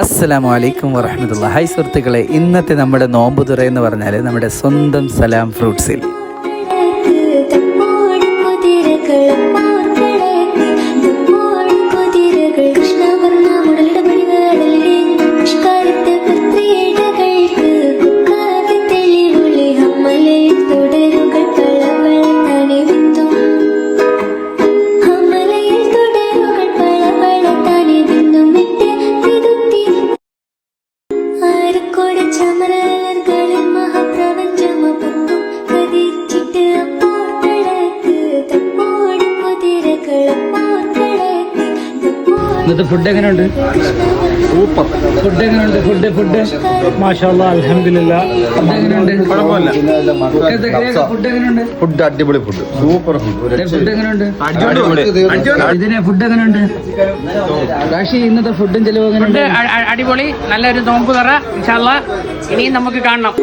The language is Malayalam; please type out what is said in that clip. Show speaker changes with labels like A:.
A: അസ്സലാമു അലൈക്കും വറഹ്മത്തുള്ളാഹി. ഹായ് സുഹൃത്തുക്കളെ, ഇന്നത്തെ നമ്മുടെ നോമ്പ് തുറ എന്ന് പറഞ്ഞാൽ നമ്മുടെ സ്വന്തം സലാം ഫ്രൂട്ട്സിൽ ഇന്നത്തെ ഫുഡ് എങ്ങനെയുണ്ട്?
B: സൂപ്പർ
A: ഫുഡ് എങ്ങനെയുണ്ട്? ഫുഡ്
B: മാഷാഅല്ലാ അൽഹംദുലില്ലാ.
A: ഫുഡ് എങ്ങനെയുണ്ട്? ഫുഡ് എങ്ങനെയുണ്ട്?
B: ഫുഡ് അടിപൊളി ഫുഡ്, സൂപ്പർ ഫുഡ്.
A: ഫുഡ് എങ്ങനെയുണ്ട്? ഇതിനെ ഫുഡ് എങ്ങനെയുണ്ട്? കാശി, ഇന്നത്തെ ഫുഡും ചെലവ് എങ്ങനെയുണ്ട്?
C: അടിപൊളി, നല്ലൊരു നോമ്പ് തുറ. ഇൻഷാ അല്ലാ ഇനിയും നമുക്ക് കാണണം.